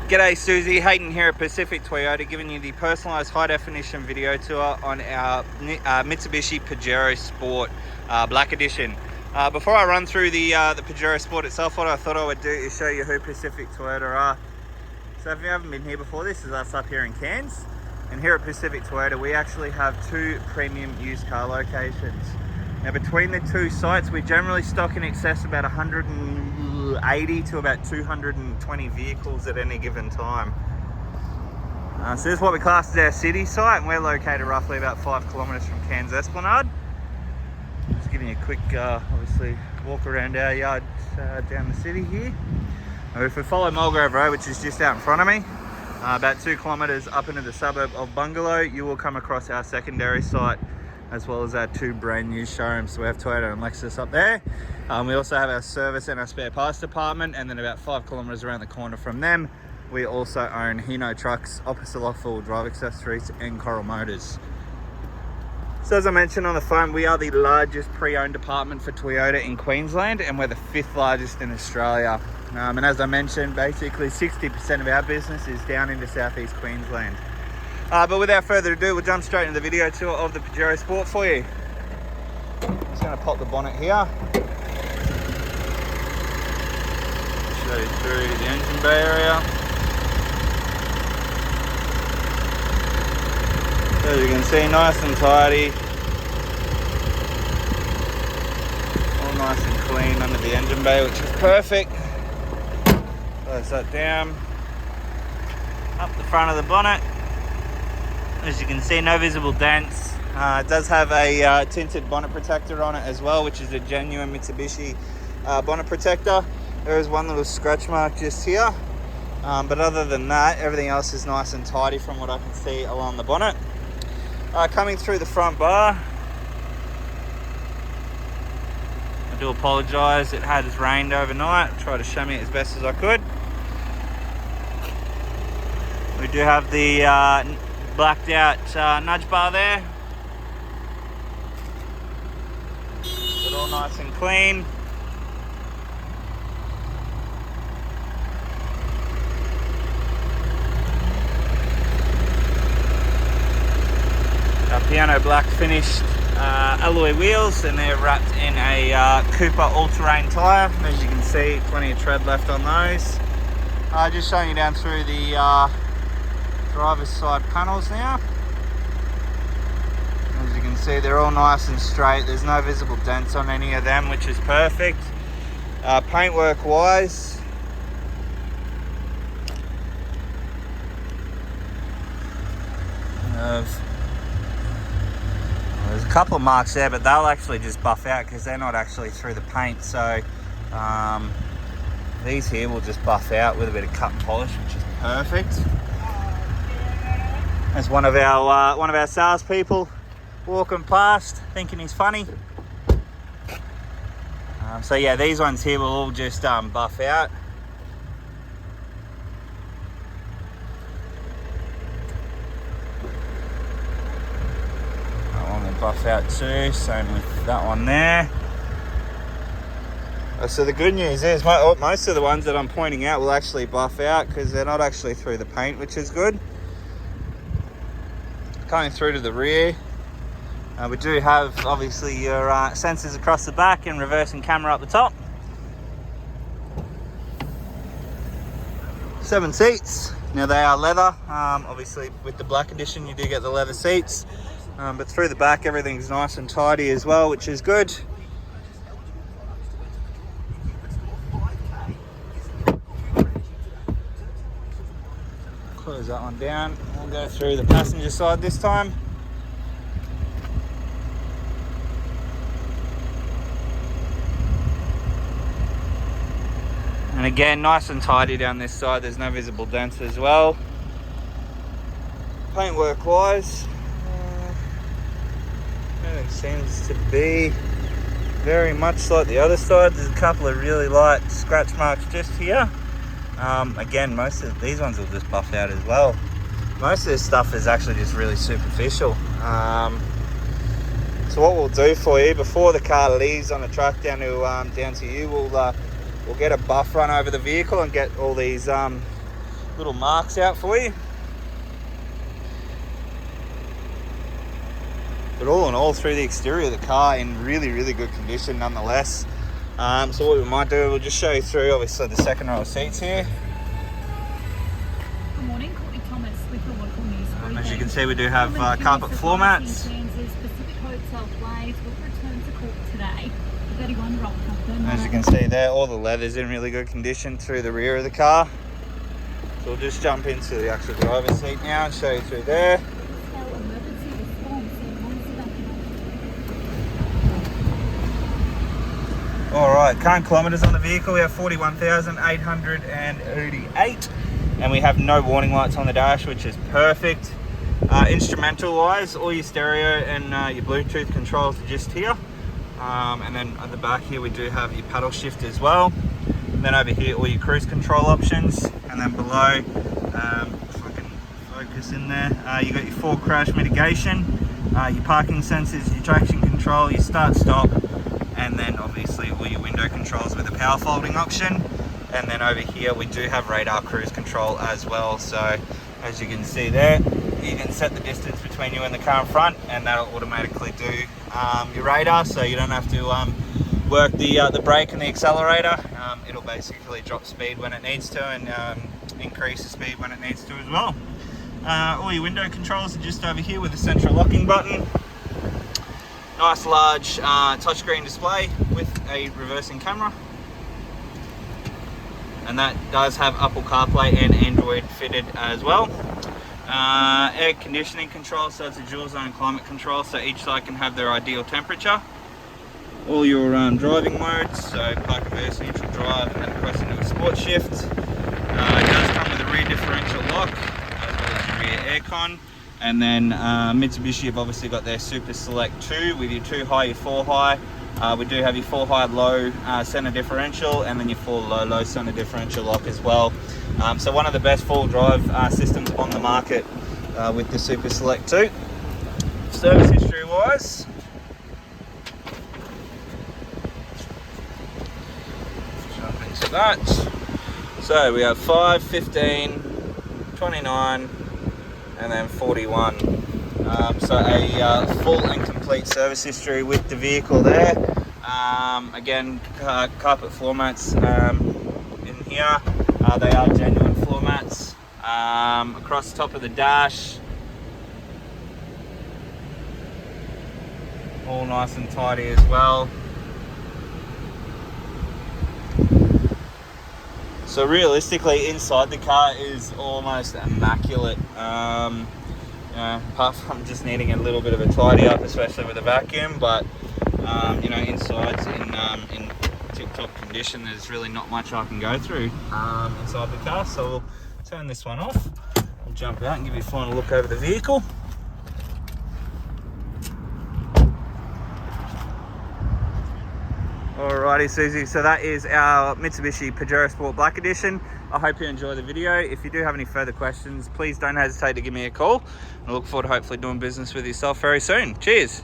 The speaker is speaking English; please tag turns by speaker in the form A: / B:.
A: G'day Suzi, Hayden here at Pacific Toyota, giving you the personalised high-definition video tour on our Mitsubishi Pajero Sport Black Edition. Before I run through the Pajero Sport itself, what I thought I would do is show you who Pacific Toyota are. So if you haven't been here before, this is us up here in Cairns. And here at Pacific Toyota, we actually have two premium used car locations. Now between the two sites, we generally stock in excess about 180 to about 220 vehicles at any given time. So this is what we class as our city site, and we're located roughly about 5 kilometres from Cairns Esplanade. Just giving you a quick, obviously, walk around our yard down the city here. If we follow Mulgrove Road, which is just out in front of me, about 2 kilometres up into the suburb of Bungalow, you will come across our secondary site, as well as our two brand new showrooms. So we have Toyota and Lexus up there. We also have our service and our spare parts department, and then about 5 kilometres around the corner from them, we also own Hino Trucks, Opposite Lock Four-Wheel Drive Accessories, and Coral Motors. So as I mentioned on the phone, we are the largest pre-owned department for Toyota in Queensland, and we're the 5th largest in Australia. And as I mentioned, basically 60% of our business is down into southeast Queensland. But without further ado, we'll jump straight into the video tour of the Pajero Sport for you. Just going to pop the bonnet here. Show you through the engine bay area. So as you can see, nice and tidy. All nice and clean under the engine bay, which is perfect. Close that down. Up the front of the bonnet. As you can see, no visible dents. It does have a tinted bonnet protector on it as well, which is a genuine Mitsubishi bonnet protector. There is one little scratch mark just here. But other than that, everything else is nice and tidy from what I can see along the bonnet. Coming through the front bar, I do apologise, it has rained overnight. I tried to show me it as best as I could. We do have the blacked out nudge bar there. It's all nice and clean. Our piano black finished alloy wheels, and they're wrapped in a Cooper all-terrain tyre. As you can see, plenty of tread left on those. Just showing you down through the driver's side panels now. As you can see, they're all nice and straight. There's no visible dents on any of them, which is perfect. Paintwork wise, there's a couple of marks there, but they'll actually just buff out because they're not actually through the paint. So these here will just buff out with a bit of cut and polish, which is perfect. There's one of our salespeople walking past, thinking he's funny. So yeah, these ones here will all just buff out. That one will buff out too. Same with that one there. So the good news is most of the ones that I'm pointing out will actually buff out because they're not actually through the paint, which is good. Coming through to the rear, we do have obviously your sensors across the back and reversing camera up the top. 7 seats. Now they are leather. Obviously with the black edition you do get the leather seats, but through the back everything's nice and tidy as well, which is good. Close that one down. We'll go through the passenger side this time. And again, nice and tidy down this side. There's no visible dents as well. Paintwork wise, everything seems to be very much like the other side. There's a couple of really light scratch marks just here. Again, most of these ones will just buff out as well. Most of this stuff is actually just really superficial. So what we'll do for you before the car leaves on the truck down to you, we'll get a buff run over the vehicle and get all these little marks out for you. But all in all, through the exterior of the car in really, really good condition nonetheless. So what we might do, we'll just show you through obviously the second row of seats here.
B: Good morning, Courtney Thomas with the local news.
A: As you can see, we do have carpet floor mats.
B: Pacific Hotel Blaze will return to court today. 31 Rockhampton.
A: As you can see there, all the leather's in really good condition through the rear of the car. So we'll just jump into the actual driver's seat now and show you through there. Alright, current kilometres on the vehicle, we have 41,888, and we have no warning lights on the dash, which is perfect. Instrumental wise, all your stereo and your Bluetooth controls are just here. And then at the back here we do have your paddle shift as well. And then over here all your cruise control options, and then below, if I can focus in there, you got your 4 crash mitigation, your parking sensors, your traction control, your start stop, and then obviously all your window controls with a power folding option. And then over here we do have radar cruise control as well. So as you can see there, you can set the distance between you and the car in front, and that'll automatically do your radar, so you don't have to work the brake and the accelerator. It'll basically drop speed when it needs to, and increase the speed when it needs to as well. All your window controls are just over here with the central locking button. Nice large touchscreen display with a reversing camera, and that does have Apple CarPlay and Android fitted as well. Air conditioning control, so it's a dual zone climate control, so each side can have their ideal temperature. All your driving modes, so park, reverse, neutral drive, and then across into a sport shift. It does come with a rear differential lock as well as your rear aircon. And then Mitsubishi have obviously got their Super Select 2 with your 2 high, your 4 high. We do have your 4 high low center differential, and then your 4 low low center differential lock as well. So one of the best 4-wheel drive systems on the market with the Super Select 2. Service history wise, jump into that. So we have 5, 15, 29, and then 41. So a full and complete service history with the vehicle there. Again, carpet floor mats in here. They are genuine floor mats. Across the top of the dash, all nice and tidy as well. So realistically, inside the car is almost immaculate. Apart from just needing a little bit of a tidy up, especially with a vacuum, but inside's in tip-top condition. There's really not much I can go through inside the car, so we'll turn this one off. We'll jump out and give you a final look over the vehicle. Alrighty, Suzi, so that is our Mitsubishi Pajero Sport Black Edition. I hope you enjoy the video. If you do have any further questions, please don't hesitate to give me a call. I look forward to hopefully doing business with yourself very soon. Cheers.